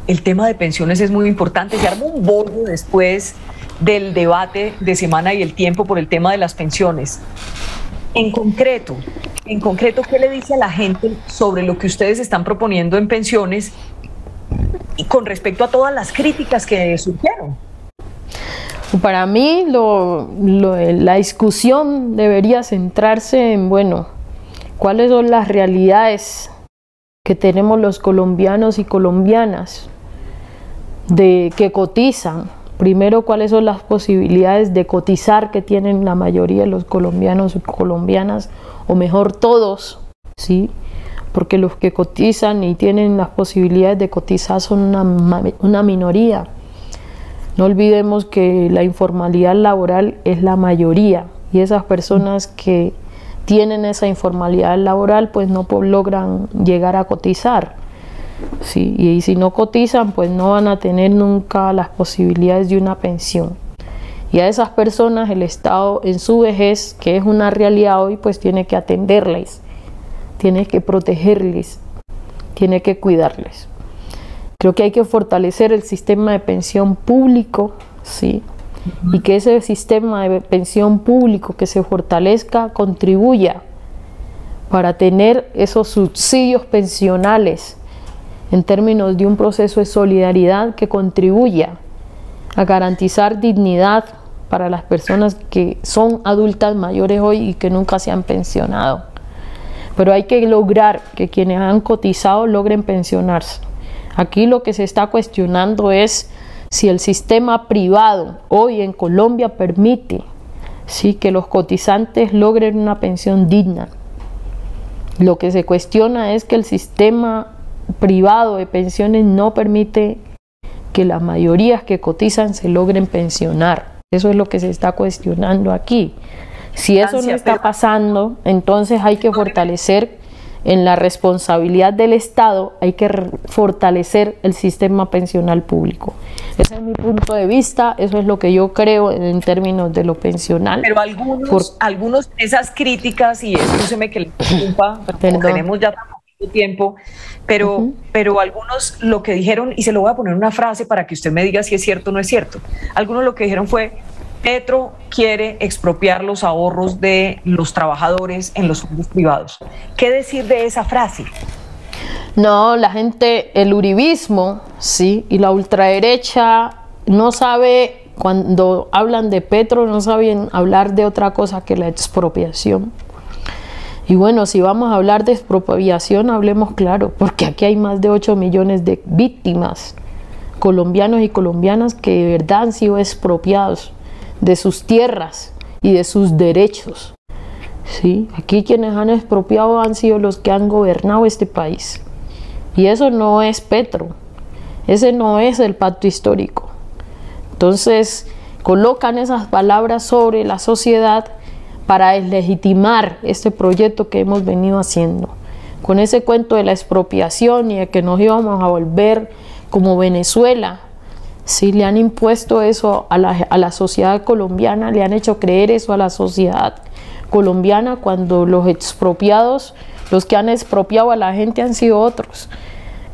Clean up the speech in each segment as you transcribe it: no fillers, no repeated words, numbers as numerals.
el tema de pensiones es muy importante. Se armó un bollo después del debate de Semana y El Tiempo por el tema de las pensiones. En concreto, ¿qué le dice a la gente sobre lo que ustedes están proponiendo en pensiones y con respecto a todas las críticas que surgieron? Para mí, la discusión debería centrarse en, bueno, cuáles son las realidades que tenemos los colombianos y colombianas que cotizan. Primero, cuáles son las posibilidades de cotizar que tienen la mayoría de los colombianos y colombianas, o mejor todos, ¿sí? Porque los que cotizan y tienen las posibilidades de cotizar son una minoría. No olvidemos que la informalidad laboral es la mayoría, y esas personas que tienen esa informalidad laboral pues no logran llegar a cotizar. Sí, y si no cotizan, pues no van a tener nunca las posibilidades de una pensión. Y a esas personas el Estado en su vejez, que es una realidad hoy, pues tiene que atenderles, tiene que protegerles, tiene que cuidarles. Creo que hay que fortalecer el sistema de pensión público, ¿sí? Y que ese sistema de pensión público que se fortalezca contribuya para tener esos subsidios pensionales en términos de un proceso de solidaridad que contribuya a garantizar dignidad para las personas que son adultas mayores hoy y que nunca se han pensionado. Pero hay que lograr que quienes han cotizado logren pensionarse. Aquí lo que se está cuestionando es si el sistema privado hoy en Colombia permite, ¿sí?, que los cotizantes logren una pensión digna. Lo que se cuestiona es que el sistema privado de pensiones no permite que las mayorías que cotizan se logren pensionar. Eso es lo que se está cuestionando aquí. Si eso no está pasando, entonces hay que fortalecer en la responsabilidad del Estado, hay que fortalecer el sistema pensional público. Ese es mi punto de vista, eso es lo que yo creo en términos de lo pensional. Pero algunos de esas críticas, y escúcheme que le interrumpa, pero tenemos ya tan poquito tiempo, pero algunos lo que dijeron, y se lo voy a poner una frase para que usted me diga si es cierto o no es cierto, algunos lo que dijeron fue: Petro quiere expropiar los ahorros de los trabajadores en los fondos privados. ¿Qué decir de esa frase? No, la gente, el uribismo, sí, y la ultraderecha no sabe, cuando hablan de Petro, no saben hablar de otra cosa que la expropiación. Y bueno, si vamos a hablar de expropiación, hablemos claro, porque aquí hay más de 8 millones de víctimas, colombianos y colombianas, que de verdad han sido expropiados de sus tierras y de sus derechos. ¿Sí? Aquí quienes han expropiado han sido los que han gobernado este país. Y eso no es Petro, ese no es el pacto histórico. Entonces colocan esas palabras sobre la sociedad para deslegitimar este proyecto que hemos venido haciendo, con ese cuento de la expropiación y de que nos íbamos a volver como Venezuela. Sí, le han impuesto eso a la sociedad colombiana, le han hecho creer eso a la sociedad colombiana, cuando los expropiados, los que han expropiado a la gente han sido otros.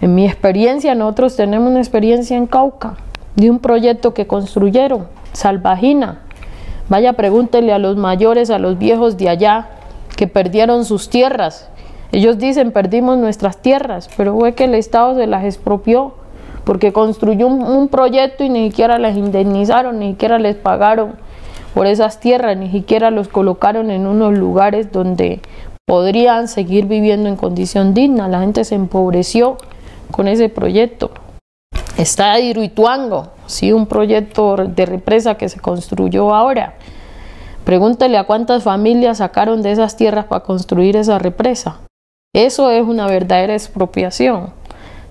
En mi experiencia, nosotros tenemos una experiencia en Cauca, de un proyecto que construyeron, Salvajina. Vaya, pregúntenle a los mayores, a los viejos de allá, que perdieron sus tierras. Ellos dicen: perdimos nuestras tierras, pero fue que el Estado se las expropió, porque construyó un proyecto y ni siquiera les indemnizaron, ni siquiera les pagaron por esas tierras, ni siquiera los colocaron en unos lugares donde podrían seguir viviendo en condición digna. La gente se empobreció con ese proyecto. Está Hidroituango, sí, un proyecto de represa que se construyó ahora. Pregúntele a cuántas familias sacaron de esas tierras para construir esa represa. Eso es una verdadera expropiación,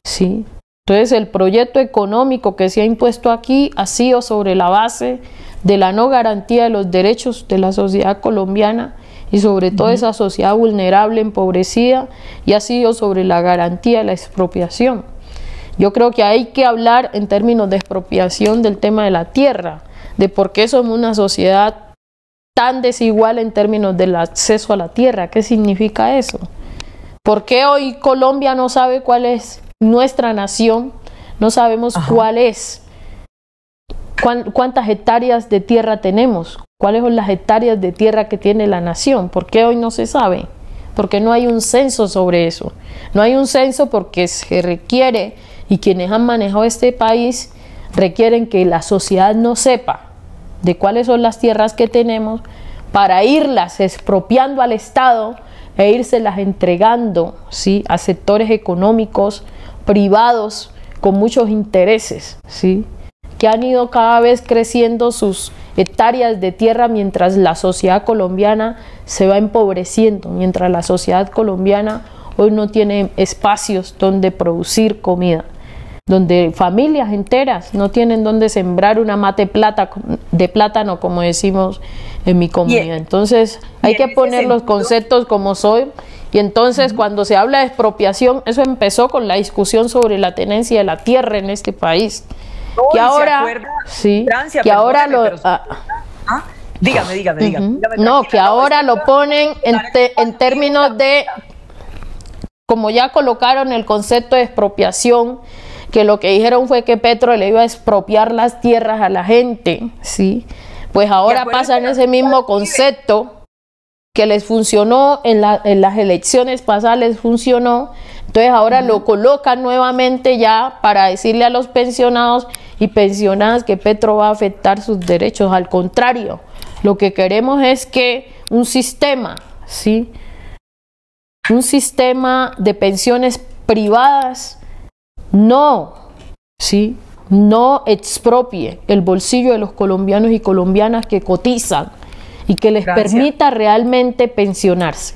¿sí? Entonces el proyecto económico que se ha impuesto aquí ha sido sobre la base de la no garantía de los derechos de la sociedad colombiana y sobre todo esa sociedad vulnerable, empobrecida, y ha sido sobre la garantía de la expropiación. Yo creo que hay que hablar en términos de expropiación del tema de la tierra, de por qué somos una sociedad tan desigual en términos del acceso a la tierra. ¿Qué significa eso? ¿Por qué hoy Colombia no sabe cuál es nuestra nación? no sabemos cuál es. ¿Cuántas hectáreas de tierra tenemos? ¿Cuáles son las hectáreas de tierra que tiene la nación? ¿Por qué hoy no se sabe? Porque no hay un censo sobre eso. No hay un censo porque se requiere, y quienes han manejado este país requieren que la sociedad no sepa de cuáles son las tierras que tenemos para irlas expropiando al Estado e írselas entregando, ¿sí?, a sectores económicos privados con muchos intereses, ¿sí?, que han ido cada vez creciendo sus hectáreas de tierra mientras la sociedad colombiana se va empobreciendo, mientras la sociedad colombiana hoy no tiene espacios donde producir comida, donde familias enteras no tienen donde sembrar una mate de plátano, como decimos en mi comunidad. Entonces hay que poner los conceptos como son. Y entonces cuando se habla de expropiación, eso empezó con la discusión sobre la tenencia de la tierra en este país. No, que ahora, sí, Francia, que ahora lo... Dígame. No, que ahora lo ponen en términos de, como ya colocaron el concepto de expropiación, que lo que dijeron fue que Petro le iba a expropiar las tierras a la gente, ¿sí? Pues ahora pasan ese mismo concepto que les funcionó en las elecciones pasadas, les funcionó. Entonces ahora lo colocan nuevamente ya para decirle a los pensionados y pensionadas que Petro va a afectar sus derechos. Al contrario, lo que queremos es que un sistema, ¿sí?, un sistema de pensiones privadas no expropie el bolsillo de los colombianos y colombinas que cotizan y que les permita realmente pensionarse.